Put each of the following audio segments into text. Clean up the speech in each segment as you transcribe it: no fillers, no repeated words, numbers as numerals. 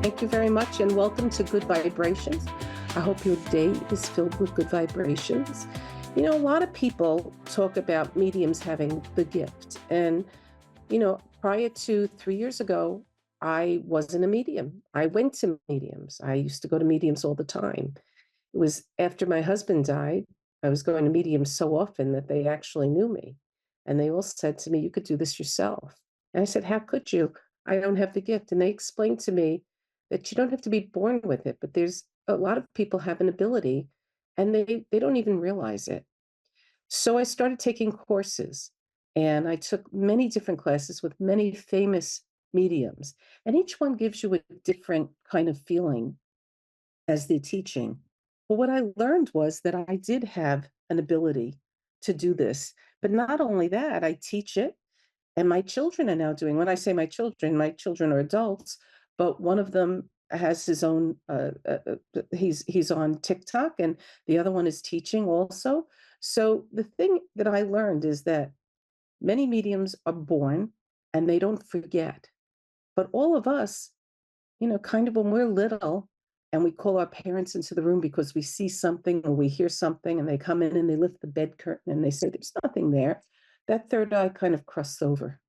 Thank you very much, and welcome to Good Vibrations. I hope your day is filled with good vibrations. You know, a lot of people talk about mediums having the gift. And, prior to 3 years ago, I wasn't a medium. I went to mediums. I used to go to mediums all the time. It was after my husband died, I was going to mediums so often that they actually knew me. And they all said to me, "You could do this yourself." And I said, "How could you? I don't have the gift." And they explained to me that you don't have to be born with it, but there's a lot of people have an ability and they don't even realize it. So I started taking courses and I took many different classes with many famous mediums. And each one gives you a different kind of feeling as they're teaching. But what I learned was that I did have an ability to do this. But not only that, I teach it, and my children are now doing. When I say my children are adults, but one of them has his own. He's on TikTok, and the other one is teaching also. So the thing that I learned is that many mediums are born and they don't forget. But all of us, kind of when we're little and we call our parents into the room because we see something or we hear something and they come in and they lift the bed curtain and they say, "There's nothing there." That third eye kind of crosses over.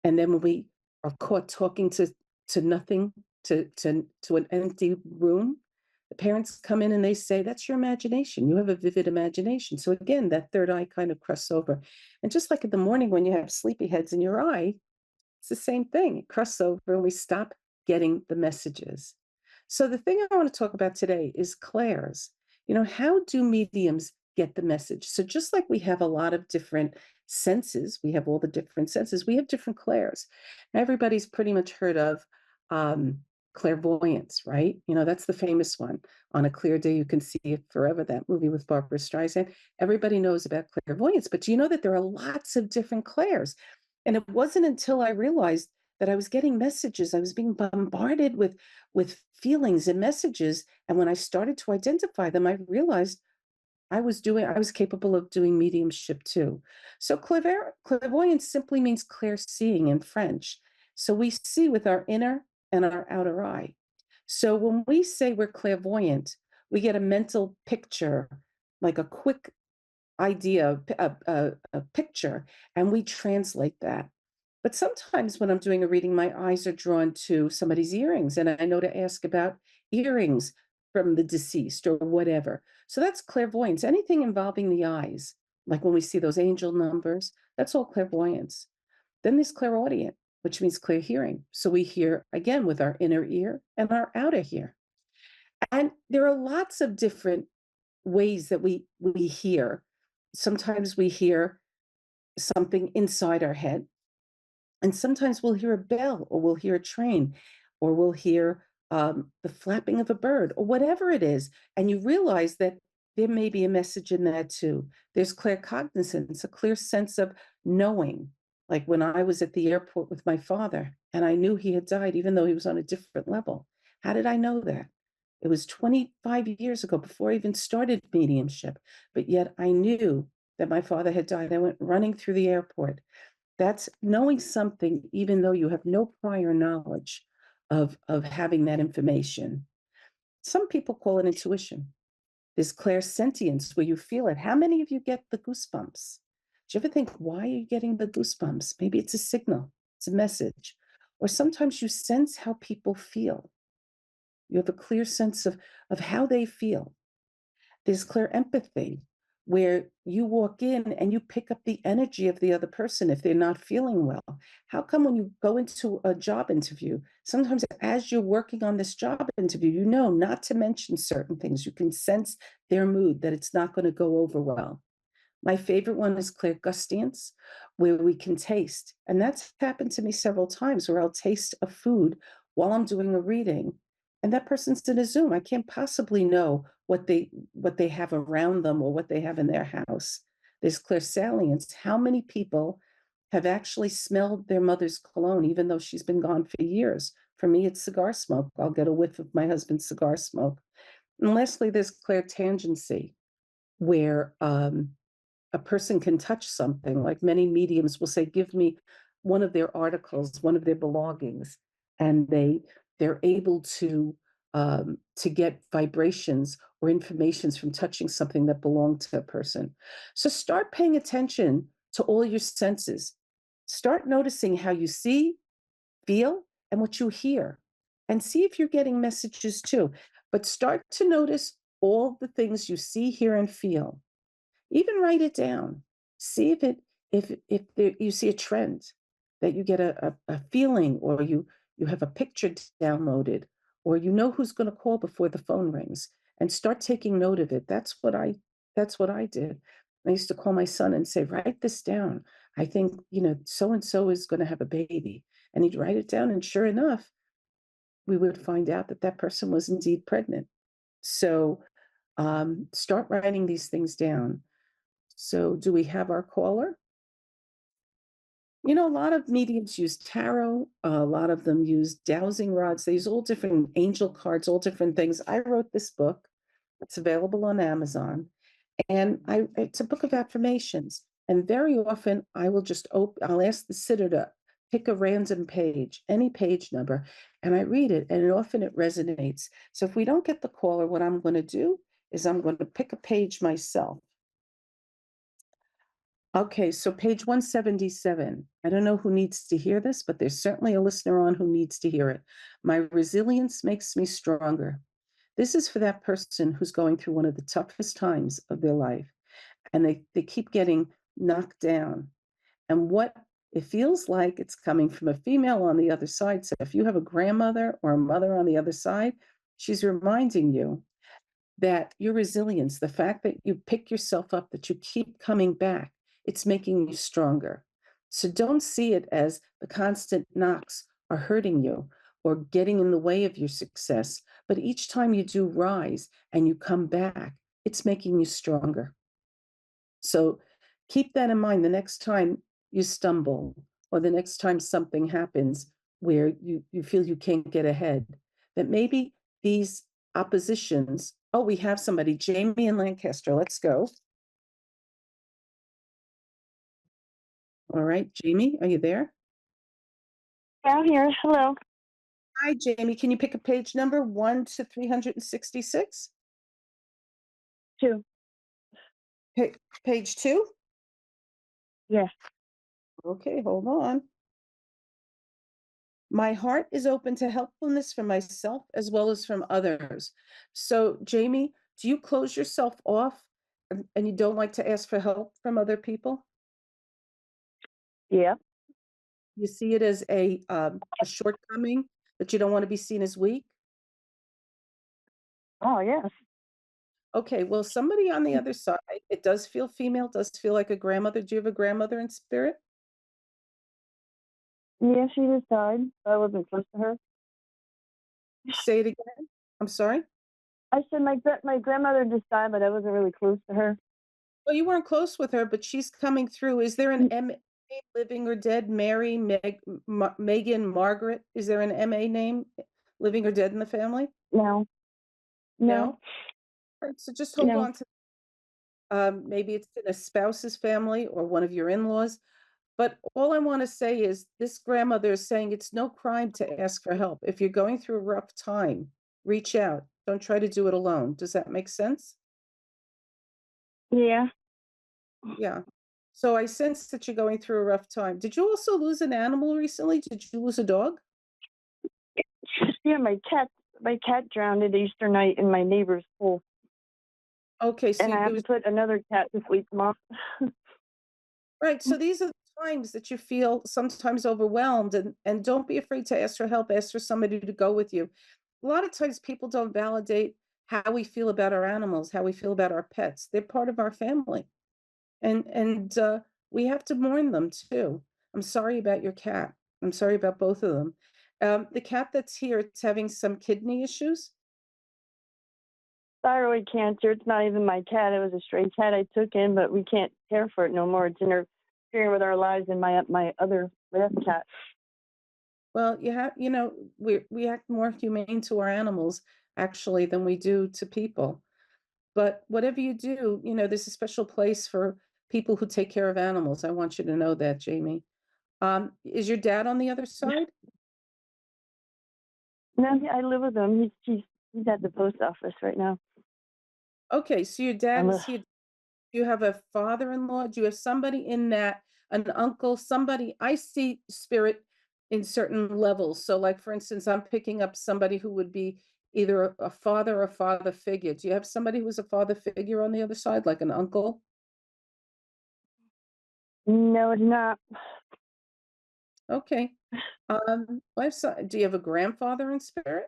And then when we are caught talking to nothing, to an empty room, the parents come in and they say, "That's your imagination. You have a vivid imagination." So again, that third eye kind of crosses over. And just like in the morning when you have sleepy heads in your eye, it's the same thing. It crosses over and we stop getting the messages. So the thing I want to talk about today is clairs. How do mediums get the message? So just like we have a lot of different senses, we have all the different senses, we have different clairs. Everybody's pretty much heard of um, clairvoyance, right? That's the famous one. On a clear day, you can see it forever, that movie with Barbara Streisand. Everybody knows about clairvoyance, but do you know that there are lots of different clairs? And it wasn't until I realized that I was getting messages, I was being bombarded with feelings and messages. And when I started to identify them, I realized I was capable of doing mediumship too. So clairvoyance simply means clear seeing in French. So we see with our inner and our outer eye. So when we say we're clairvoyant, we get a mental picture, like a quick idea, a picture, and we translate that. But sometimes when I'm doing a reading, my eyes are drawn to somebody's earrings, and I know to ask about earrings from the deceased or whatever. So that's clairvoyance. Anything involving the eyes, like when we see those angel numbers, that's all clairvoyance. Then there's clairaudient, which means clear hearing. So we hear again with our inner ear and our outer ear. And there are lots of different ways that we hear. Sometimes we hear something inside our head, and sometimes we'll hear a bell, or we'll hear a train, or we'll hear the flapping of a bird, or whatever it is. And you realize that there may be a message in that too. There's claircognizance, a clear sense of knowing. Like when I was at the airport with my father and I knew he had died, even though he was on a different level. How did I know that? It was 25 years ago before I even started mediumship, but yet I knew that my father had died. I went running through the airport. That's knowing something even though you have no prior knowledge of having that information. Some people call it intuition. There's clairsentience where you feel it. How many of you get the goosebumps? Do you ever think, why are you getting the goosebumps? Maybe it's a signal, it's a message. Or sometimes you sense how people feel. You have a clear sense of how they feel. There's clear empathy where you walk in and you pick up the energy of the other person if they're not feeling well. How come when you go into a job interview, sometimes as you're working on this job interview, you know not to mention certain things. You can sense their mood that it's not going to go over well. My favorite one is clairgustance, where we can taste. And that's happened to me several times where I'll taste a food while I'm doing a reading. And that person's in a Zoom. I can't possibly know what they have around them or what they have in their house. There's clairsalience. How many people have actually smelled their mother's cologne, even though she's been gone for years? For me, it's cigar smoke. I'll get a whiff of my husband's cigar smoke. And lastly, there's clairtangency, where a person can touch something. Like many mediums will say, "Give me one of their articles, one of their belongings," and they're able to get vibrations or informations from touching something that belonged to a person. So start paying attention to all your senses. Start noticing how you see, feel, and what you hear, and see if you're getting messages too. But start to notice all the things you see, hear, and feel. Even write it down. See if there, you see a trend, that you get a feeling, or you have a picture downloaded, or you know who's going to call before the phone rings, and start taking note of it. That's what I did. I used to call my son and say, write this down. I think, so and so is going to have a baby. And he'd write it down, and sure enough, we would find out that that person was indeed pregnant. So start writing these things down. So, do we have our caller? A lot of mediums use tarot. A lot of them use dowsing rods. They use all different angel cards, all different things. I wrote this book. It's available on Amazon, and it's a book of affirmations. And very often, I will just I'll ask the sitter to pick a random page, any page number, and I read it, and often it resonates. So, if we don't get the caller, what I'm going to do is I'm going to pick a page myself. Okay, so page 177. I don't know who needs to hear this, but there's certainly a listener on who needs to hear it. My resilience makes me stronger. This is for that person who's going through one of the toughest times of their life, and they keep getting knocked down. And what it feels like, it's coming from a female on the other side. So if you have a grandmother or a mother on the other side, she's reminding you that your resilience, the fact that you pick yourself up, that you keep coming back, it's making you stronger. So don't see it as the constant knocks are hurting you or getting in the way of your success. But each time you do rise and you come back, it's making you stronger. So keep that in mind the next time you stumble, or the next time something happens where you feel you can't get ahead, that maybe these oppositions. Oh, we have somebody, Jamie in Lancaster. Let's go. All right, Jamie, are you there? Down here. Hello. Hi, Jamie. Can you pick a page number 1 to 366? 2. Page 2? Yes. Okay, hold on. My heart is open to helpfulness from myself as well as from others. So, Jamie, do you close yourself off, and you don't like to ask for help from other people? Yeah. You see it as a shortcoming, that you don't want to be seen as weak? Oh, yes. Okay, well, somebody on the other side, it does feel female, does feel like a grandmother. Do you have a grandmother in spirit? Yeah, she just died. I wasn't close to her. Say it again. I'm sorry. I said my grandmother just died, but I wasn't really close to her. Well, you weren't close with her, but she's coming through. Is there an N- MA living or dead? Mary, Megan, Margaret? Is there an MA name, living or dead in the family? No, no, No? All right, so just hold no. on to, maybe it's in a spouse's family or one of your in-laws. But all I want to say is this grandmother is saying it's no crime to ask for help. If you're going through a rough time, reach out. Don't try to do it alone. Does that make sense? Yeah. Yeah. So I sense that you're going through a rough time. Did you also lose an animal recently? Did you lose a dog? Yeah, my cat drowned at Easter night in my neighbor's pool. Okay, so And I it have to was put another cat to sleep tomorrow. right. So these are the times that you feel sometimes overwhelmed, and don't be afraid to ask for help. Ask for somebody to go with you. A lot of times people don't validate how we feel about our animals, how we feel about our pets. They're part of our family. And we have to mourn them too. I'm sorry about your cat. I'm sorry about both of them. The cat that's here, it's having some kidney issues. Thyroid cancer. It's not even my cat. It was a stray cat I took in, but we can't care for it no more. It's interfering with our lives and my other last cat. Well, we act more humane to our animals actually than we do to people. But whatever you do, there's a special place for people who take care of animals. I want you to know that, Jamie. Is your dad on the other side? No, I live with him. He's at the post office right now. Okay, so your dad I'm is a, here. Do you have a father-in-law? Do you have somebody in that, an uncle, somebody? I see spirit in certain levels. So, like for instance, I'm picking up somebody who would be either a father or father figure. Do you have somebody who's a father figure on the other side, like an uncle? no, it's not. Okay. I have do you have a grandfather in spirit?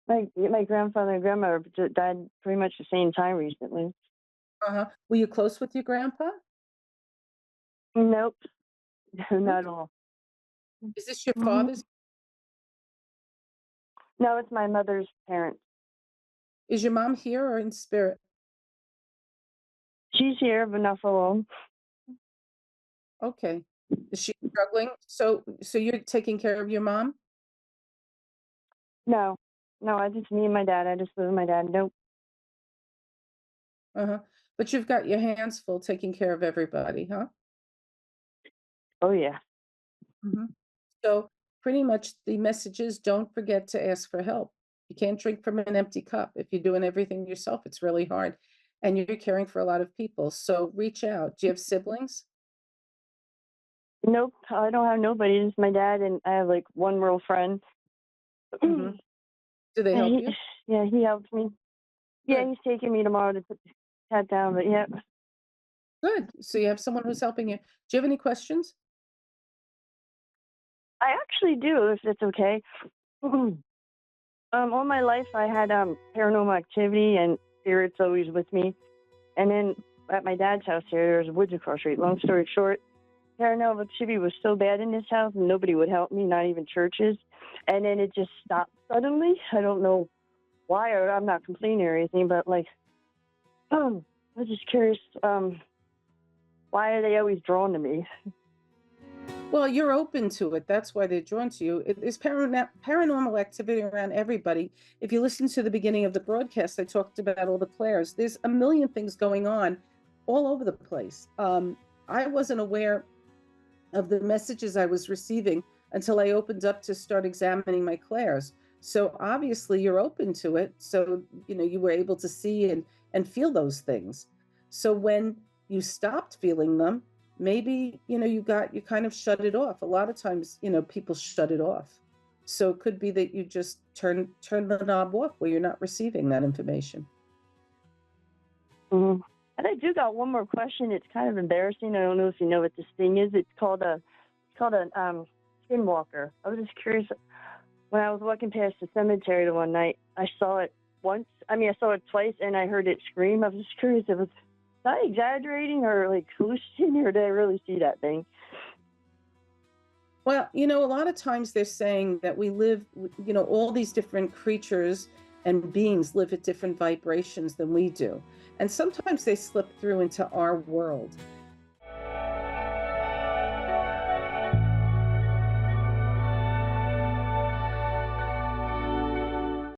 My grandfather and grandmother died pretty much the same time recently. Uh-huh. Were you close with your grandpa? Nope, not at Okay. all. Is this your Mhm. father's? No, it's my mother's parents. Is your mom here or in spirit? She's here, but not for long. Okay. Is she struggling? So you're taking care of your mom? No, no, I just me and my dad. I just live with my dad. Nope. Uh-huh. But you've got your hands full taking care of everybody, huh? Oh yeah. Mhm. So pretty much the message is don't forget to ask for help. You can't drink from an empty cup. If you're doing everything yourself, it's really hard. And you're caring for a lot of people. So reach out. Do you have siblings? Nope, I don't have nobody. Just my dad, and I have like one real friend. Hmm. Do they help he, you? yeah, he helps me. Yeah, Good. he's taking me tomorrow to put the cat down. But yeah, Good. So you have someone who's helping you. Do you have any questions? I actually do, if it's okay. All my life I had paranormal activity and spirits always with me. And then at my dad's house here, there's woods across the street. Long story short, paranormal activity was so bad in this house, and nobody would help me, not even churches. And then it just stopped suddenly. I don't know why, or I'm not complaining or anything, but like, I was just curious, why are they always drawn to me? Well, you're open to it. That's why they're drawn to you. There's paranormal activity around everybody. If you listen to the beginning of the broadcast, I talked about all the clairs. There's a million things going on all over the place. I wasn't aware of the messages I was receiving until I opened up to start examining my clairs. So obviously you're open to it. So, you were able to see and feel those things. So when you stopped feeling them, maybe, you kind of shut it off. A lot of times, people shut it off. So it could be that you just turn the knob off where you're not receiving that information. Hmm. And I do got one more question. It's kind of embarrassing. I don't know if you know what this thing is. It's called a skinwalker. I was just curious. When I was walking past the cemetery the one night, I saw it once. I mean, I saw it twice, and I heard it scream. I was just curious if it was not exaggerating or like hallucinating, or did I really see that thing? Well, a lot of times they're saying that we live, all these different creatures and beings live at different vibrations than we do. And sometimes they slip through into our world.